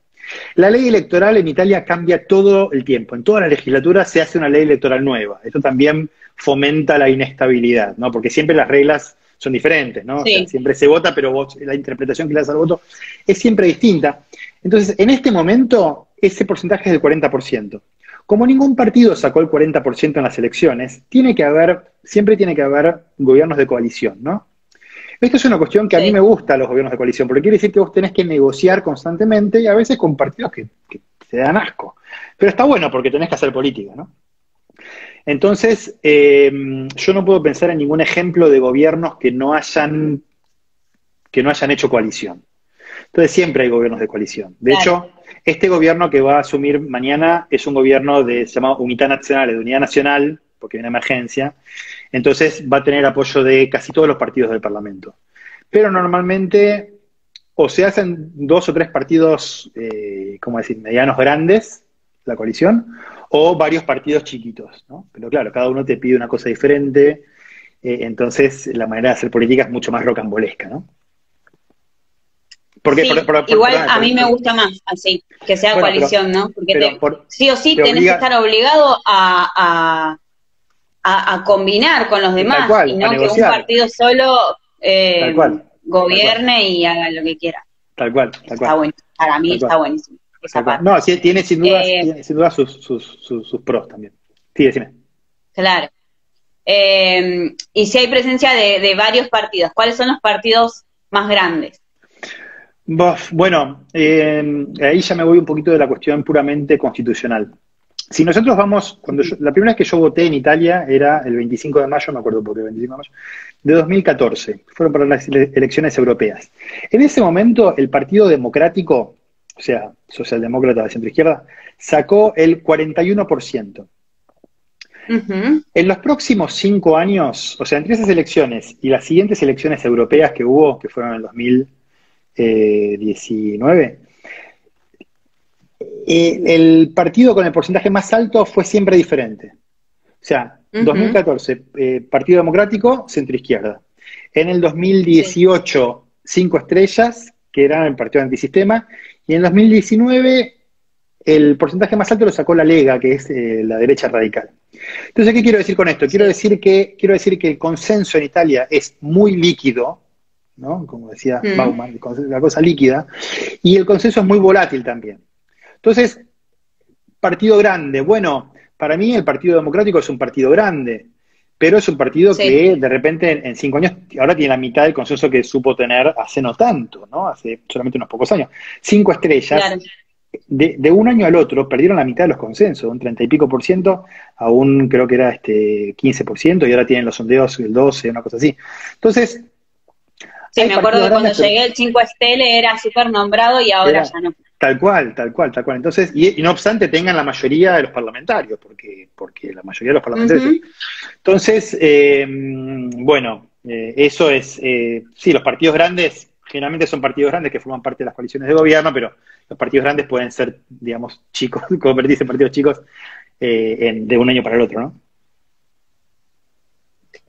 La ley electoral en Italia cambia todo el tiempo. En toda la legislatura se hace una ley electoral nueva. Esto también fomenta la inestabilidad, ¿no? Porque siempre las reglas son diferentes, ¿no? Sí. O sea, siempre se vota, pero la interpretación que le das al voto es siempre distinta. Entonces, en este momento, ese porcentaje es del 40%. Como ningún partido sacó el 40% en las elecciones, siempre tiene que haber gobiernos de coalición, ¿no? Esto es una cuestión que a mí me gusta, los gobiernos de coalición, porque quiere decir que vos tenés que negociar constantemente y a veces con partidos que te dan asco. Pero está bueno porque tenés que hacer política, ¿no? Entonces, yo no puedo pensar en ningún ejemplo de gobiernos que no hayan hecho coalición. Entonces siempre hay gobiernos de coalición. De hecho, este gobierno que va a asumir mañana es un gobierno se llama Unidad Nacional, de unidad nacional, porque hay una emergencia. Entonces va a tener apoyo de casi todos los partidos del Parlamento. Pero normalmente o se hacen 2 o 3 partidos, medianos grandes, la coalición, o varios partidos chiquitos, ¿no? Pero claro, cada uno te pide una cosa diferente, entonces la manera de hacer política es mucho más rocambolesca, ¿no? Porque, igual a mí me gusta más así, que sea coalición, ¿no? Porque sí o sí tenés que estar obligado a combinar con los demás, y no que un partido solo gobierne y haga lo que quiera. Tal cual. Está bueno. Para mí está buenísimo esa parte. No, sí, tiene sin duda sus pros también. Sí, decime. Claro. Y si hay presencia de varios partidos, ¿cuáles son los partidos más grandes? Bueno, ahí ya me voy un poquito de la cuestión puramente constitucional. Si nosotros vamos, la primera vez que yo voté en Italia era el 25 de mayo, me acuerdo porque el 25 de mayo, de 2014, fueron para las elecciones europeas. En ese momento el Partido Democrático, o sea, socialdemócrata de centroizquierda, sacó el 41%. En los próximos 5 años, o sea, entre esas elecciones y las siguientes elecciones europeas que hubo, que fueron en el 2019, el partido con el porcentaje más alto fue siempre diferente. O sea, 2014, Partido Democrático, centroizquierda. En el 2018, 5 estrellas, que eran el partido antisistema. Y en el 2019, el porcentaje más alto lo sacó la Lega, que es la derecha radical. Entonces, ¿qué quiero decir con esto? Quiero decir que el consenso en Italia es muy líquido, ¿no? Como decía Bauman, la cosa líquida, y el consenso es muy volátil también. Entonces, partido grande, bueno, para mí el Partido Democrático es un partido grande, pero es un partido que de repente en 5 años, ahora tiene la mitad del consenso que supo tener hace no tanto, ¿no? Hace solamente unos pocos años. 5 estrellas, claro. De un año al otro perdieron la mitad de los consensos, un 30 y pico % a un, creo que era 15%, y ahora tienen los sondeos el 12%, una cosa así. Entonces, sí, me acuerdo que cuando llegué el 5 Stelle era súper nombrado y ahora ya no. Tal cual. Entonces, y no obstante tengan la mayoría de los parlamentarios, porque la mayoría de los parlamentarios. Entonces, bueno, eso es, sí, los partidos grandes, generalmente son partidos grandes que forman parte de las coaliciones de gobierno, pero los partidos grandes pueden ser, digamos, chicos, convertirse en partidos chicos de un año para el otro, ¿no?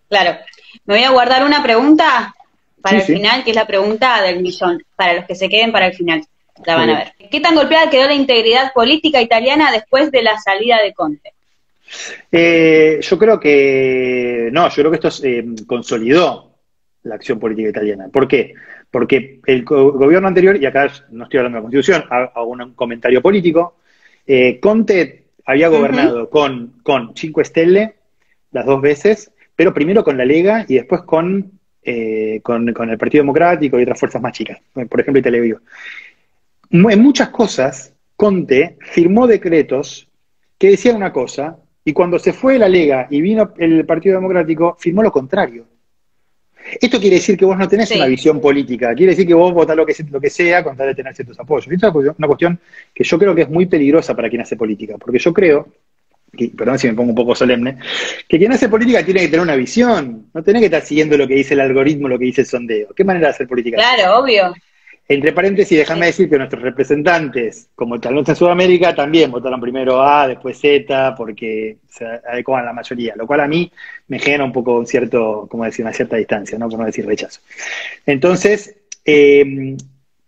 Claro. Me voy a guardar una pregunta para el final, que es la pregunta del millón, para los que se queden para el final. La van a ver. ¿Qué tan golpeada quedó la integridad política italiana después de la salida de Conte? Yo creo que esto consolidó la acción política italiana. ¿Por qué? Porque el gobierno anterior, y acá no estoy hablando de la Constitución, hago un comentario político, Conte había gobernado con 5 Stelle las 2 veces, pero primero con la Lega y después con el Partido Democrático y otras fuerzas más chicas, por ejemplo Italia Viva. En muchas cosas, Conte firmó decretos que decían una cosa, y cuando se fue la Lega y vino el Partido Democrático, firmó lo contrario. Esto quiere decir que vos no tenés una visión política, quiere decir que vos votás lo que sea con tal de tener ciertos apoyos. Esto es una cuestión que yo creo que es muy peligrosa para quien hace política, porque yo creo, perdón si me pongo un poco solemne, que quien hace política tiene que tener una visión, no tenés que estar siguiendo lo que dice el algoritmo, lo que dice el sondeo. ¿Qué manera de hacer política? Claro, obvio. Entre paréntesis, déjame decir que nuestros representantes, como tal vez en Sudamérica, también votaron primero A, después Z, porque se adecuan a la mayoría, lo cual a mí me genera un poco una cierta distancia, ¿no? Por no decir rechazo. Entonces,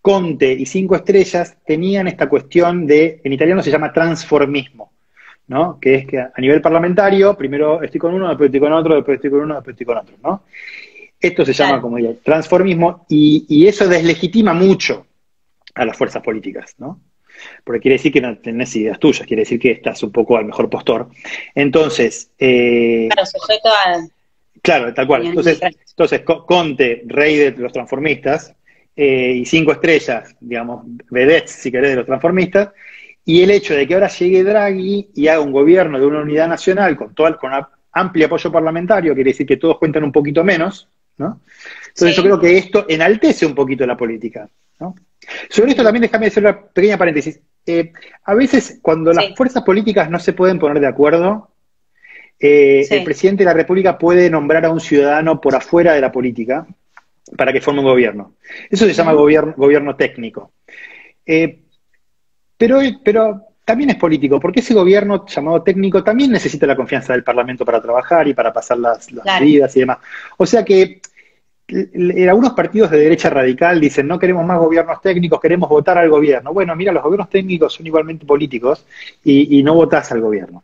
Conte y 5 estrellas tenían esta cuestión en italiano se llama transformismo, ¿no? Que es que a nivel parlamentario, primero estoy con uno, después estoy con otro, después estoy con uno, después estoy con otro, ¿no? Esto se llama, como digo, transformismo, y eso deslegitima mucho a las fuerzas políticas, ¿no? Porque quiere decir que no tenés ideas tuyas, quiere decir que estás un poco al mejor postor. Entonces... claro, sujeto a... Claro, tal cual. Entonces Conte, rey de los transformistas, y 5 estrellas, digamos, vedettes, si querés, de los transformistas, y el hecho de que ahora llegue Draghi y haga un gobierno de una unidad nacional con amplio apoyo parlamentario, quiere decir que todos cuentan un poquito menos, ¿no? Entonces yo creo que esto enaltece un poquito la política, ¿no? Sobre esto también déjame hacer una pequeña paréntesis. A veces cuando las fuerzas políticas no se pueden poner de acuerdo, el presidente de la República puede nombrar a un ciudadano por afuera de la política para que forme un gobierno. Eso se llama gobierno técnico. Pero también es político, porque ese gobierno llamado técnico también necesita la confianza del Parlamento para trabajar y para pasar las medidas y demás. O sea que algunos partidos de derecha radical dicen no queremos más gobiernos técnicos, queremos votar al gobierno. Bueno, mira, los gobiernos técnicos son igualmente políticos y no votás al gobierno.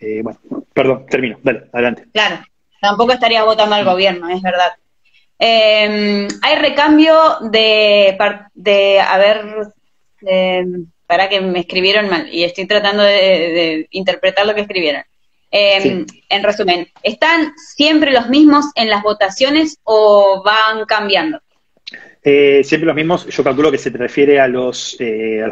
Bueno, perdón, termino. Dale, adelante. Claro, tampoco estarías votando al gobierno, es verdad. Hay recambio para que me escribieron mal y estoy tratando de interpretar lo que escribieron. En resumen, ¿están siempre los mismos en las votaciones o van cambiando? Siempre los mismos, yo calculo que se te refiere a los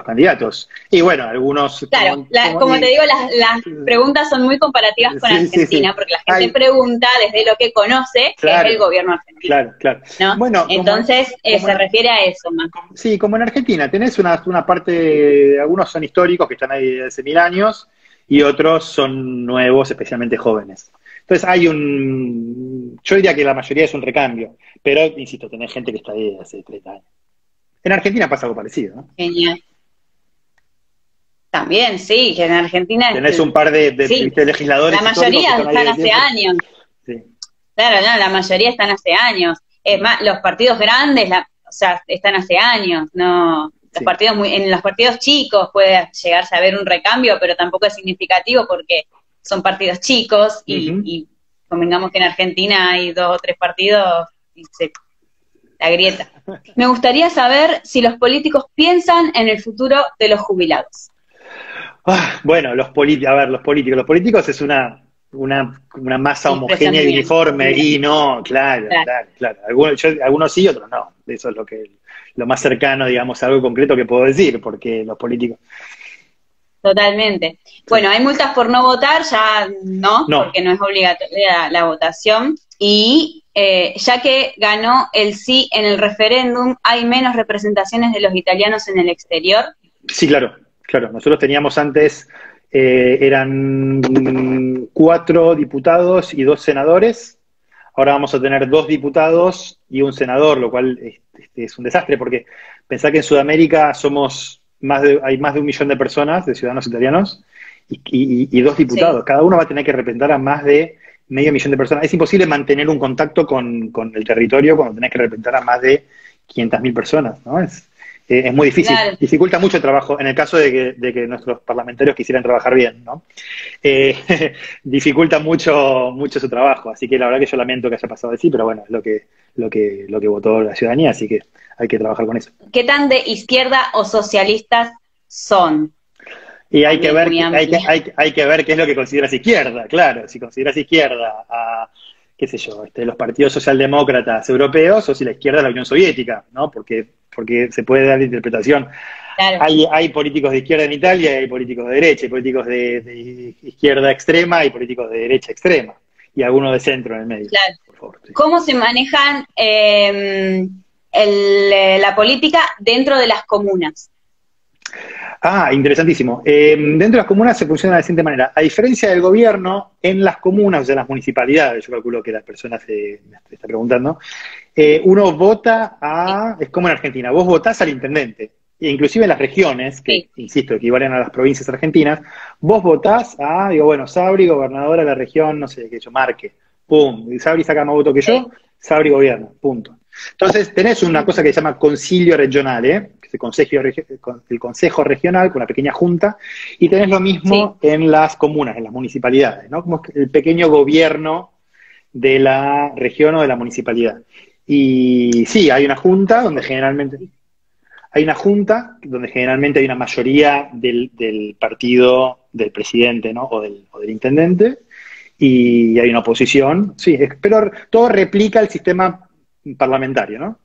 candidatos. Y bueno, algunos... Claro, como te digo, las preguntas son muy comparativas con Argentina, porque la gente pregunta desde lo que conoce, claro, que es el gobierno argentino. Claro, claro. ¿No? Bueno, entonces se refiere a eso más. Sí, como en Argentina, tenés una parte, algunos son históricos que están ahí desde hace 1000 años, y otros son nuevos, especialmente jóvenes. Entonces yo diría que la mayoría es un recambio, pero, insisto, tenés gente que está ahí desde hace 30 años. En Argentina pasa algo parecido, ¿no? Genial. También, sí, que en Argentina... Tenés un par de legisladores. La mayoría están hace años. Sí. Claro, no, la mayoría están hace años. Es más, los partidos grandes, están hace años, ¿no? Los partidos en los partidos chicos puede llegarse a ver un recambio, pero tampoco es significativo porque son partidos chicos y convengamos que en Argentina hay 2 o 3 partidos y se agrieta. Me gustaría saber si los políticos piensan en el futuro de los jubilados. Bueno, los políticos es una masa homogénea y uniforme, y no, claro. Algunos sí, otros no. Eso es lo más cercano, digamos, a algo concreto que puedo decir, porque los políticos... Totalmente. Bueno, hay multas por no votar, ya no, porque no es obligatoria la votación, y ya que ganó el sí en el referéndum, ¿hay menos representaciones de los italianos en el exterior? Sí, claro. Nosotros teníamos antes, eran 4 diputados y 2 senadores. Ahora vamos a tener 2 diputados y un senador, lo cual es un desastre, porque pensá que en Sudamérica hay más de 1 millón de personas, de ciudadanos italianos, y 2 diputados. Sí. Cada uno va a tener que representar a más de medio millón de personas. Es imposible mantener un contacto con el territorio cuando tenés que representar a más de 500.000 personas, ¿no? Es muy difícil, claro. Dificulta mucho el trabajo, en el caso de que nuestros parlamentarios quisieran trabajar bien, ¿no? Dificulta mucho su trabajo, así que la verdad que yo lamento que haya pasado así, pero bueno, es lo que votó la ciudadanía, así que hay que trabajar con eso. ¿Qué tan de izquierda o socialistas son? Y hay que ver qué es lo que consideras izquierda, claro. Si consideras izquierda a, qué sé yo, los partidos socialdemócratas europeos, o si la izquierda es la Unión Soviética, ¿no? Porque se puede dar la interpretación. Claro. Hay políticos de izquierda en Italia, hay políticos de derecha, hay políticos de izquierda extrema y políticos de derecha extrema, y algunos de centro en el medio. Claro. Por favor, sí. ¿Cómo se manejan la política dentro de las comunas? Interesantísimo. Dentro de las comunas se funciona de la siguiente manera. A diferencia del gobierno, en las comunas, o sea, en las municipalidades, yo calculo que la persona me está preguntando, uno vota es como en Argentina, vos votás al intendente, e inclusive en las regiones, que, insisto, equivalen a las provincias argentinas, vos votás Sabri, gobernadora de la región, no sé, Marque, pum, Sabri saca más votos que yo, Sabri gobierna, punto. Entonces, tenés una cosa que se llama concilio regionale, que es el consejo regional, con una pequeña junta, y tenés lo mismo en las comunas, en las municipalidades, ¿no? Como el pequeño gobierno de la región o de la municipalidad. Y sí, hay una junta donde generalmente hay una mayoría del partido del presidente, ¿no? o del intendente, y hay una oposición, sí, pero todo replica el sistema parlamentario, ¿no?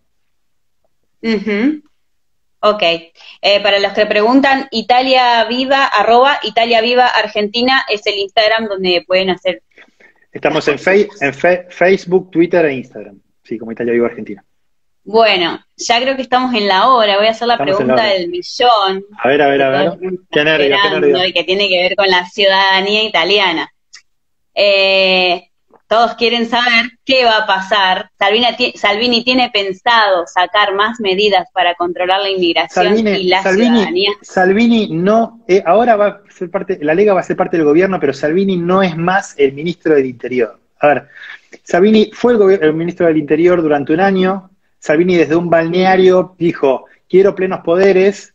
Ok. Para los que preguntan, Italia Viva, @Italia Viva Argentina es el Instagram donde pueden hacer... Estamos en Facebook, Twitter e Instagram, sí, como Italia Viva Argentina. Bueno, ya creo que estamos en la hora, voy a hacer la pregunta del millón. A ver. Qué nervio. Y que tiene que ver con la ciudadanía italiana. Todos quieren saber qué va a pasar. Salvini tiene pensado sacar más medidas para controlar la inmigración y la ciudadanía. Salvini no, ahora va a ser la Lega va a ser parte del gobierno, pero Salvini no es más el ministro del Interior. A ver, Salvini fue el ministro del Interior durante un año. Salvini desde un balneario dijo, quiero plenos poderes,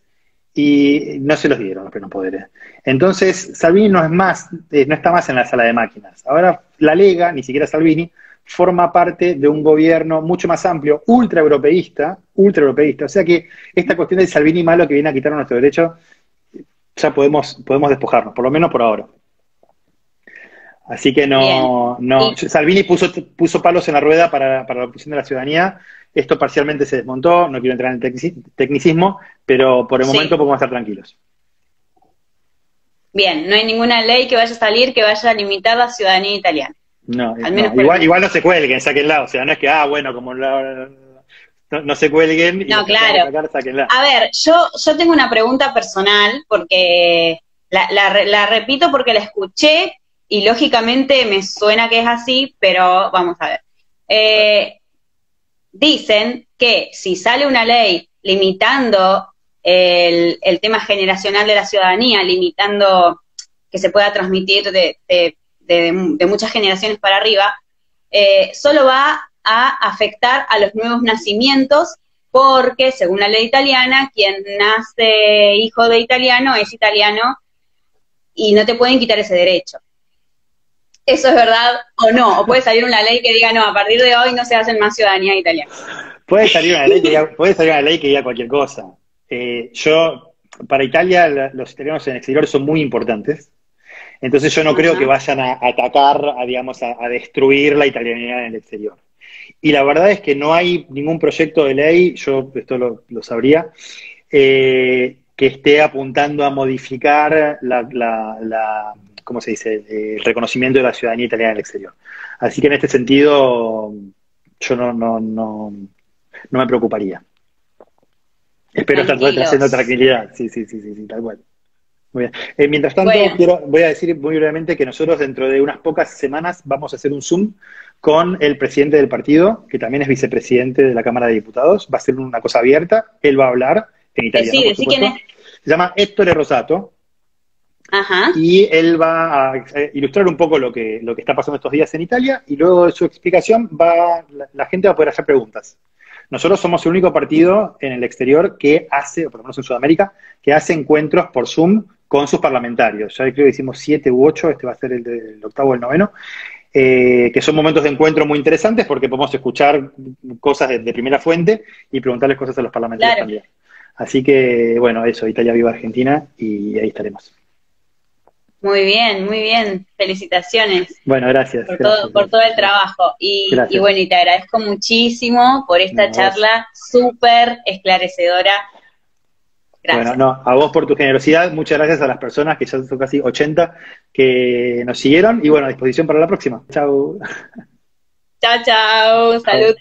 y no se los dieron los plenos poderes. Entonces, Salvini no está más en la sala de máquinas. Ahora la Lega, ni siquiera Salvini, forma parte de un gobierno mucho más amplio, ultraeuropeísta, o sea que esta cuestión de Salvini malo que viene a quitar nuestro derecho, ya podemos despojarnos, por lo menos por ahora. Así que Salvini puso palos en la rueda para la obtención de la ciudadanía. Esto parcialmente se desmontó, no quiero entrar en el tecnicismo, pero por el momento podemos estar tranquilos. Bien, no hay ninguna ley que vaya a salir que vaya a limitar la ciudadanía italiana. No, igual no se cuelguen, sáquenla, o sea, no es que, bueno, como no se cuelguen y no, claro. Sáquenla. A ver, yo tengo una pregunta personal, porque la repito porque la escuché y lógicamente me suena que es así, pero vamos a ver. Dicen que si sale una ley limitando el tema generacional de la ciudadanía, limitando que se pueda transmitir de muchas generaciones para arriba, solo va a afectar a los nuevos nacimientos, porque según la ley italiana, quien nace hijo de italiano es italiano y no te pueden quitar ese derecho. ¿Eso es verdad o no? ¿O puede salir una ley que diga, no, a partir de hoy no se hacen más ciudadanía italiana? Puede salir una ley que diga cualquier cosa. Para Italia, los italianos en el exterior son muy importantes. Entonces yo no creo que vayan a atacar, a destruir la italianidad en el exterior. Y la verdad es que no hay ningún proyecto de ley, yo esto lo sabría, que esté apuntando a modificar ¿cómo se dice?, el reconocimiento de la ciudadanía italiana en el exterior. Así que en este sentido, yo no me preocuparía. Espero estar trayendo tranquilidad. Sí, tal cual. Muy bien. Mientras tanto, voy a decir muy brevemente que nosotros dentro de unas pocas semanas vamos a hacer un Zoom con el presidente del partido, que también es vicepresidente de la Cámara de Diputados. Va a ser una cosa abierta, él va a hablar en italiano, por supuesto. ¿Quién es? Se llama Ettore Rosato. Ajá. Y él va a ilustrar un poco lo que está pasando estos días en Italia, y luego de su explicación la gente va a poder hacer preguntas. Nosotros somos el único partido en el exterior que hace, o por lo menos en Sudamérica, que hace encuentros por Zoom con sus parlamentarios. Ya creo que hicimos 7 u 8, este va a ser el octavo o el noveno, que son momentos de encuentro muy interesantes porque podemos escuchar cosas de primera fuente y preguntarles cosas a los parlamentarios también. Así que, bueno, eso, Italia viva Argentina, y ahí estaremos. Muy bien, felicitaciones. Bueno, gracias. Por todo el trabajo. Y bueno, y te agradezco muchísimo por esta charla súper esclarecedora. Gracias. Bueno, a vos por tu generosidad, muchas gracias a las personas, que ya son casi 80, que nos siguieron, y bueno, a disposición para la próxima. Chau. Chao, salud.